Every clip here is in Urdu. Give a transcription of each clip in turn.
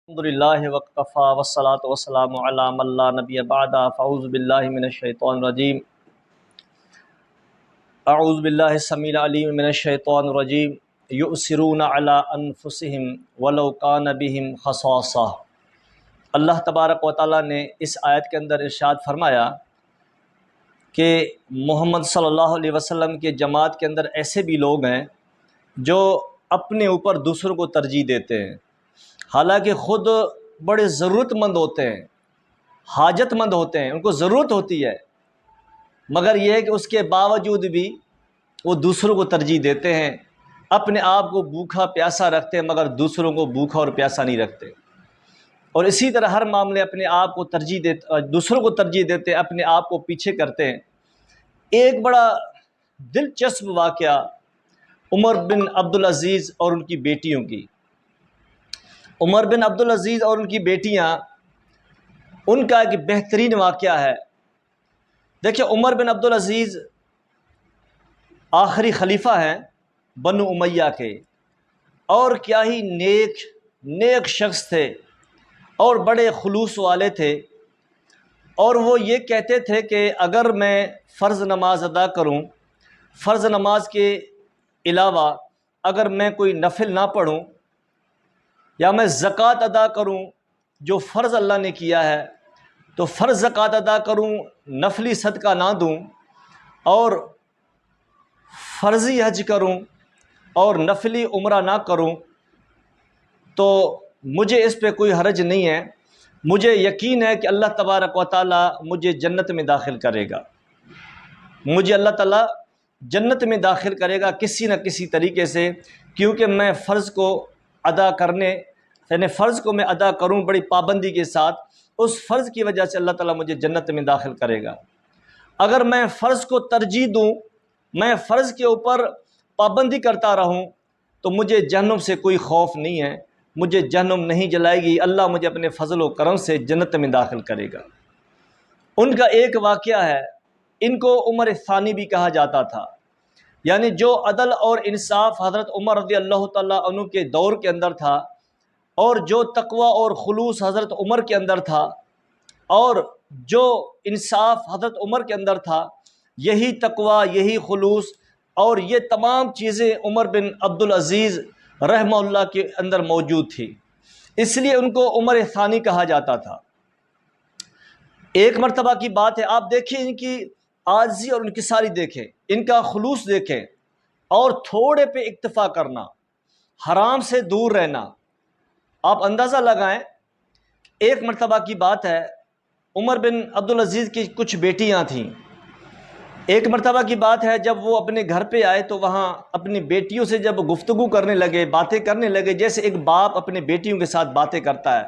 الحمدللہ وقفا والصلاة والسلام علی من لا نبی بعد فاعوذ باللہ من الشیطان الرجیم اعوذ باللہ السمیع العلیم من الشیطان الرجیم یؤثرون علی انفسہم ولو کان بہم خصاصہ۔ اللہ تبارک و تعالیٰ نے اس آیت کے اندر ارشاد فرمایا کہ محمد صلی اللہ علیہ وسلم کے جماعت کے اندر ایسے بھی لوگ ہیں جو اپنے اوپر دوسروں کو ترجیح دیتے ہیں، حالانکہ خود بڑے ضرورت مند ہوتے ہیں، حاجت مند ہوتے ہیں، ان کو ضرورت ہوتی ہے، مگر یہ ہے کہ اس کے باوجود بھی وہ دوسروں کو ترجیح دیتے ہیں، اپنے آپ کو بھوکا پیاسا رکھتے ہیں مگر دوسروں کو بھوکا اور پیاسا نہیں رکھتے، اور اسی طرح ہر معاملے اپنے آپ کو ترجیح دیتے، دوسروں کو ترجیح دیتے ہیں، اپنے آپ کو پیچھے کرتے ہیں۔ ایک بڑا دلچسپ واقعہ عمر بن عبدالعزیز اور ان کی بیٹیوں کی۔ عمر بن عبدالعزیز اور ان کی بیٹیاں، ان کا ایک بہترین واقعہ ہے۔ دیکھیں، عمر بن عبدالعزیز آخری خلیفہ ہیں بنو امیہ کے، اور کیا ہی نیک شخص تھے اور بڑے خلوص والے تھے، اور وہ یہ کہتے تھے کہ اگر میں فرض نماز ادا کروں، فرض نماز کے علاوہ اگر میں کوئی نفل نہ پڑھوں، یا میں زکوٰۃ ادا کروں جو فرض اللہ نے کیا ہے، تو فرض زکوٰۃ ادا کروں، نفلی صدقہ نہ دوں، اور فرضی حج کروں اور نفلی عمرہ نہ کروں، تو مجھے اس پہ کوئی حرج نہیں ہے، مجھے یقین ہے کہ اللہ تبارک و تعالیٰ مجھے جنت میں داخل کرے گا، مجھے اللہ تعالیٰ جنت میں داخل کرے گا کسی نہ کسی طریقے سے، کیونکہ میں فرض کو ادا کرنے، یعنی فرض کو میں ادا کروں بڑی پابندی کے ساتھ، اس فرض کی وجہ سے اللہ تعالیٰ مجھے جنت میں داخل کرے گا۔ اگر میں فرض کو ترجیح دوں، میں فرض کے اوپر پابندی کرتا رہوں، تو مجھے جہنم سے کوئی خوف نہیں ہے، مجھے جہنم نہیں جلائے گی، اللہ مجھے اپنے فضل و کرم سے جنت میں داخل کرے گا۔ ان کا ایک واقعہ ہے، ان کو عمر ثانی بھی کہا جاتا تھا، یعنی جو عدل اور انصاف حضرت عمر رضی اللہ تعالیٰ عنہ کے دور کے اندر تھا، اور جو تقوی اور خلوص حضرت عمر کے اندر تھا، اور جو انصاف حضرت عمر کے اندر تھا، یہی تقوی، یہی خلوص اور یہ تمام چیزیں عمر بن عبدالعزیز رحمہ اللہ کے اندر موجود تھی، اس لیے ان کو عمر ثانی کہا جاتا تھا۔ ایک مرتبہ کی بات ہے، آپ دیکھیں ان کی عاجزی اور انکساری دیکھیں، ان کا خلوص دیکھیں، اور تھوڑے پہ اکتفا کرنا، حرام سے دور رہنا۔ آپ اندازہ لگائیں، ایک مرتبہ کی بات ہے، عمر بن عبدالعزیز کی کچھ بیٹیاں تھیں۔ ایک مرتبہ کی بات ہے، جب وہ اپنے گھر پہ آئے تو وہاں اپنی بیٹیوں سے جب گفتگو کرنے لگے، باتیں کرنے لگے، جیسے ایک باپ اپنے بیٹیوں کے ساتھ باتیں کرتا ہے،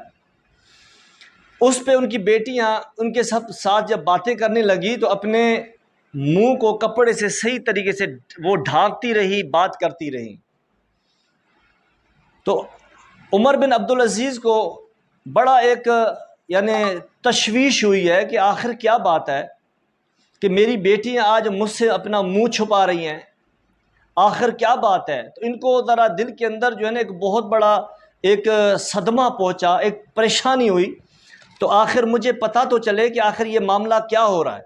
اس پہ ان کی بیٹیاں ان کے ساتھ جب باتیں کرنے لگی تو اپنے منہ کو کپڑے سے صحیح طریقے سے وہ ڈھانکتی رہی، بات کرتی رہی۔ تو عمر بن عبدالعزیز کو بڑا ایک یعنی تشویش ہوئی ہے کہ آخر کیا بات ہے کہ میری بیٹیاں آج مجھ سے اپنا منہ چھپا رہی ہیں، آخر کیا بات ہے؟ تو ان کو ذرا دل کے اندر جو ہے نا ایک بہت بڑا ایک صدمہ پہنچا، ایک پریشانی ہوئی، تو آخر مجھے پتہ تو چلے کہ آخر یہ معاملہ کیا ہو رہا ہے۔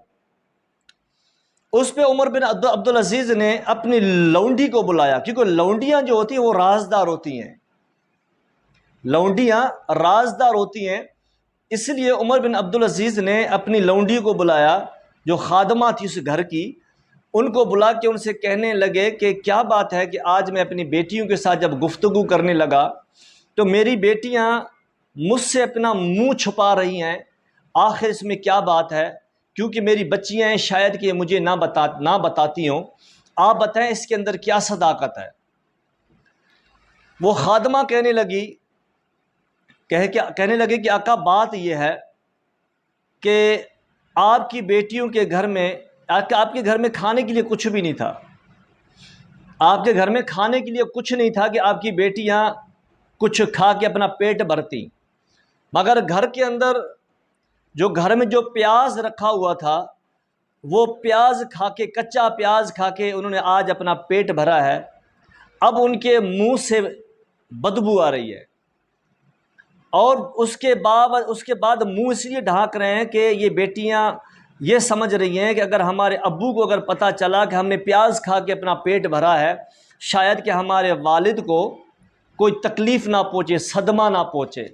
اس پہ عمر بن عبدالعزیز نے اپنی لونڈی کو بلایا، کیونکہ لونڈیاں جو ہوتی ہیں وہ رازدار ہوتی ہیں، لونڈیاں رازدار ہوتی ہیں، اس لیے عمر بن عبدالعزیز نے اپنی لونڈی کو بلایا جو خادمہ تھی اس گھر کی، ان کو بلا کے ان سے کہنے لگے کہ کیا بات ہے کہ آج میں اپنی بیٹیوں کے ساتھ جب گفتگو کرنے لگا تو میری بیٹیاں مجھ سے اپنا منہ چھپا رہی ہیں، آخر اس میں کیا بات ہے؟ کیونکہ میری بچیاں ہیں، شاید کہ یہ مجھے نہ بتاتی ہوں، آپ بتائیں اس کے اندر کیا صداقت ہے؟ وہ خادمہ کہنے لگے کہ آقا بات یہ ہے کہ آپ کی بیٹیوں کے گھر میں، آپ کے گھر میں کھانے کے لیے کچھ بھی نہیں تھا، آپ کے گھر میں کھانے کے لیے کچھ نہیں تھا کہ آپ کی بیٹیاں کچھ کھا کے اپنا پیٹ بھرتی، مگر گھر کے اندر گھر میں جو پیاز رکھا ہوا تھا، وہ پیاز کھا کے، کچا پیاز کھا کے انہوں نے آج اپنا پیٹ بھرا ہے، اب ان کے منہ سے بدبو آ رہی ہے۔ اور اس کے بعد منہ اس لیے ڈھانک رہے ہیں کہ یہ بیٹیاں یہ سمجھ رہی ہیں کہ اگر ہمارے ابو کو اگر پتہ چلا کہ ہم نے پیاز کھا کے اپنا پیٹ بھرا ہے، شاید کہ ہمارے والد کو کوئی تکلیف نہ پہنچے، صدمہ نہ پہنچے۔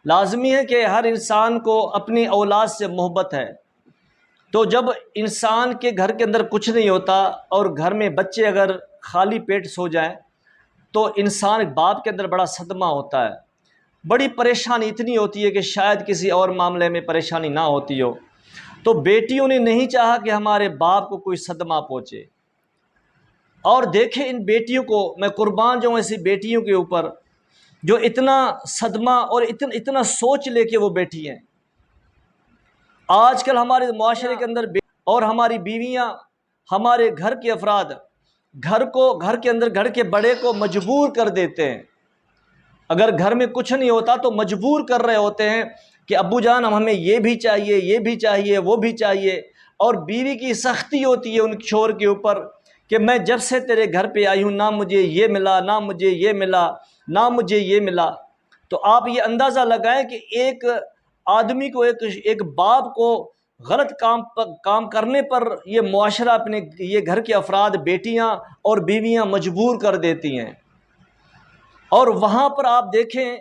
لازمی ہے کہ ہر انسان کو اپنی اولاد سے محبت ہے، تو جب انسان کے گھر کے اندر کچھ نہیں ہوتا اور گھر میں بچے اگر خالی پیٹ سو جائیں تو انسان باپ کے اندر بڑا صدمہ ہوتا ہے، بڑی پریشانی اتنی ہوتی ہے کہ شاید کسی اور معاملے میں پریشانی نہ ہوتی ہو۔ تو بیٹیوں نے نہیں چاہا کہ ہمارے باپ کو کوئی صدمہ پہنچے، اور دیکھیں ان بیٹیوں کو، میں قربان جاؤں ایسی بیٹیوں کے اوپر جو اتنا صدمہ اور اتنا سوچ لے کے وہ بیٹھی ہیں۔ آج کل ہمارے معاشرے کے اندر اور ہماری بیویاں، ہمارے گھر کے افراد گھر کے اندر گھر کے بڑے کو مجبور کر دیتے ہیں، اگر گھر میں کچھ نہیں ہوتا تو مجبور کر رہے ہوتے ہیں کہ ابو جان ہمیں یہ بھی چاہیے، یہ بھی چاہیے، وہ بھی چاہیے، اور بیوی کی سختی ہوتی ہے ان شوہر کے اوپر کہ میں جب سے تیرے گھر پہ آئی ہوں نہ مجھے یہ ملا، نہ مجھے یہ ملا، نہ مجھے یہ ملا۔ تو آپ یہ اندازہ لگائیں کہ ایک آدمی کو، ایک باپ کو غلط کام کرنے پر یہ معاشرہ، اپنے یہ گھر کے افراد، بیٹیاں اور بیویاں مجبور کر دیتی ہیں، اور وہاں پر آپ دیکھیں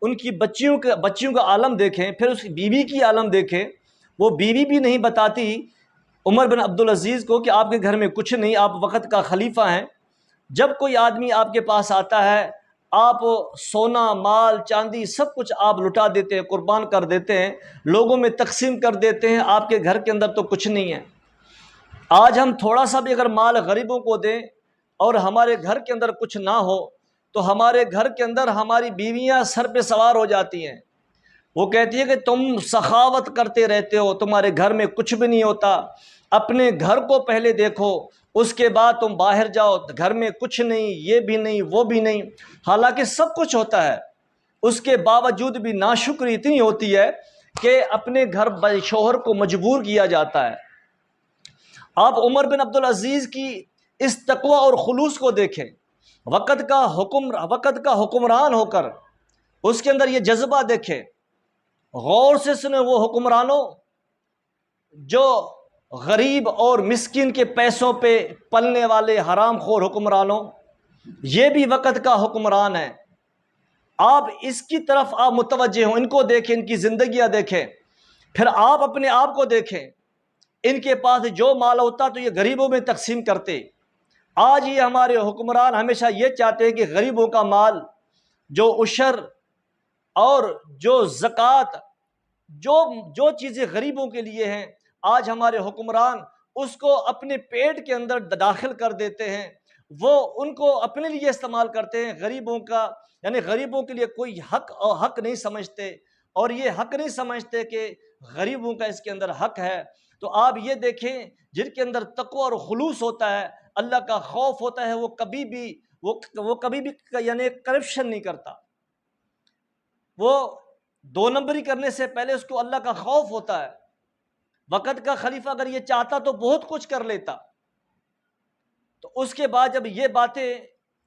ان کی بچیوں کا عالم دیکھیں، پھر اس کی بیوی کی عالم دیکھیں۔ وہ بیوی بھی نہیں بتاتی عمر بن عبدالعزیز کو کہ آپ کے گھر میں کچھ نہیں، آپ وقت کا خلیفہ ہیں۔ جب کوئی آدمی آپ کے پاس آتا ہے، آپ سونا، مال، چاندی سب کچھ آپ لٹا دیتے ہیں، قربان کر دیتے ہیں، لوگوں میں تقسیم کر دیتے ہیں، آپ کے گھر کے اندر تو کچھ نہیں ہے۔ آج ہم تھوڑا سا بھی اگر مال غریبوں کو دیں اور ہمارے گھر کے اندر کچھ نہ ہو تو ہمارے گھر کے اندر ہماری بیویاں سر پہ سوار ہو جاتی ہیں، وہ کہتی ہے کہ تم سخاوت کرتے رہتے ہو، تمہارے گھر میں کچھ بھی نہیں ہوتا، اپنے گھر کو پہلے دیکھو، اس کے بعد تم باہر جاؤ، گھر میں کچھ نہیں، یہ بھی نہیں، وہ بھی نہیں۔ حالانکہ سب کچھ ہوتا ہے، اس کے باوجود بھی ناشکری اتنی ہوتی ہے کہ اپنے گھر شوہر کو مجبور کیا جاتا ہے۔ آپ عمر بن عبدالعزیز کی اس تقوی اور خلوص کو دیکھیں، وقت کا حکمران ہو کر اس کے اندر یہ جذبہ دیکھیں، غور سے سنیں، وہ حکمرانوں جو غریب اور مسکین کے پیسوں پہ پلنے والے حرام خور حکمرانوں، یہ بھی وقت کا حکمران ہے۔ آپ اس کی طرف آپ متوجہ ہوں، ان کو دیکھیں، ان کی زندگیاں دیکھیں، پھر آپ اپنے آپ کو دیکھیں۔ ان کے پاس جو مال ہوتا تو یہ غریبوں میں تقسیم کرتے۔ آج یہ ہمارے حکمران ہمیشہ یہ چاہتے ہیں کہ غریبوں کا مال، جو عشر اور جو زکوٰۃ، جو چیزیں غریبوں کے لیے ہیں، آج ہمارے حکمران اس کو اپنے پیٹ کے اندر داخل کر دیتے ہیں، وہ ان کو اپنے لیے استعمال کرتے ہیں، غریبوں کا، یعنی غریبوں کے لیے کوئی حق نہیں سمجھتے، اور یہ حق نہیں سمجھتے کہ غریبوں کا اس کے اندر حق ہے۔ تو آپ یہ دیکھیں، جن کے اندر تقوی اور خلوص ہوتا ہے، اللہ کا خوف ہوتا ہے، وہ کبھی بھی یعنی کرپشن نہیں کرتا، وہ دو نمبری کرنے سے پہلے اس کو اللہ کا خوف ہوتا ہے۔ وقت کا خلیفہ اگر یہ چاہتا تو بہت کچھ کر لیتا۔ تو اس کے بعد جب یہ باتیں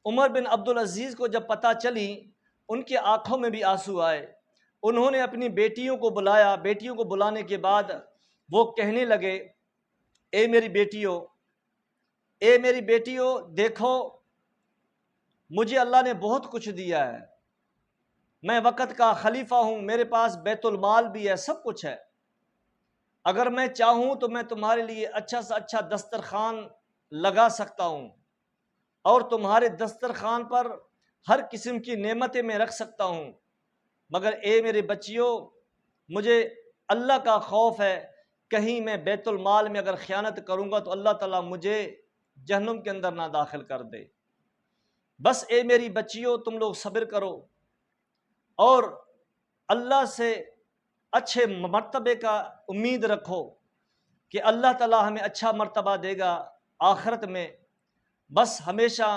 عمر بن عبدالعزیز کو جب پتہ چلی، ان کے آنکھوں میں بھی آنسو آئے۔ انہوں نے اپنی بیٹیوں کو بلایا، بیٹیوں کو بلانے کے بعد وہ کہنے لگے، اے میری بیٹیوں، دیکھو مجھے اللہ نے بہت کچھ دیا ہے، میں وقت کا خلیفہ ہوں، میرے پاس بیت المال بھی ہے، سب کچھ ہے، اگر میں چاہوں تو میں تمہارے لیے اچھا سے اچھا دسترخوان لگا سکتا ہوں، اور تمہارے دسترخوان پر ہر قسم کی نعمتیں میں رکھ سکتا ہوں، مگر اے میرے بچیوں، مجھے اللہ کا خوف ہے، کہیں میں بیت المال میں اگر خیانت کروں گا تو اللہ تعالیٰ مجھے جہنم کے اندر نہ داخل کر دے۔ بس اے میری بچیوں، تم لوگ صبر کرو اور اللہ سے اچھے مرتبے کا امید رکھو کہ اللہ تعالیٰ ہمیں اچھا مرتبہ دے گا آخرت میں۔ بس ہمیشہ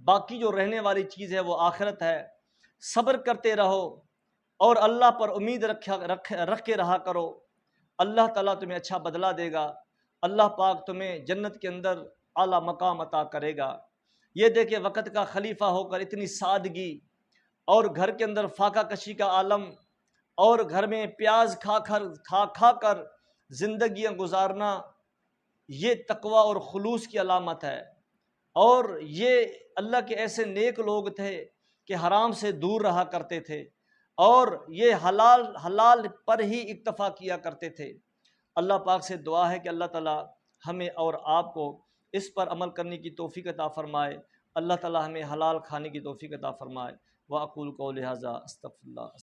باقی جو رہنے والی چیز ہے وہ آخرت ہے، صبر کرتے رہو اور اللہ پر امید رکھ کے رہا کرو، اللہ تعالیٰ تمہیں اچھا بدلہ دے گا، اللہ پاک تمہیں جنت کے اندر اعلیٰ مقام عطا کرے گا۔ یہ دیکھیں، وقت کا خلیفہ ہو کر اتنی سادگی اور گھر کے اندر فاقہ کشی کا عالم، اور گھر میں پیاز کھا کر زندگیاں گزارنا یہ تقوی اور خلوص کی علامت ہے۔ اور یہ اللہ کے ایسے نیک لوگ تھے کہ حرام سے دور رہا کرتے تھے اور یہ حلال پر ہی اکتفا کیا کرتے تھے۔ اللہ پاک سے دعا ہے کہ اللہ تعالی ہمیں اور آپ کو اس پر عمل کرنے کی توفیق عطا فرمائے۔ اللہ تعالی ہمیں حلال کھانے کی توفیق عطا فرمائے۔ وَأَقُولُ قَوْلِي هَذَا أَسْتَغْفِرُ اللَّهَ۔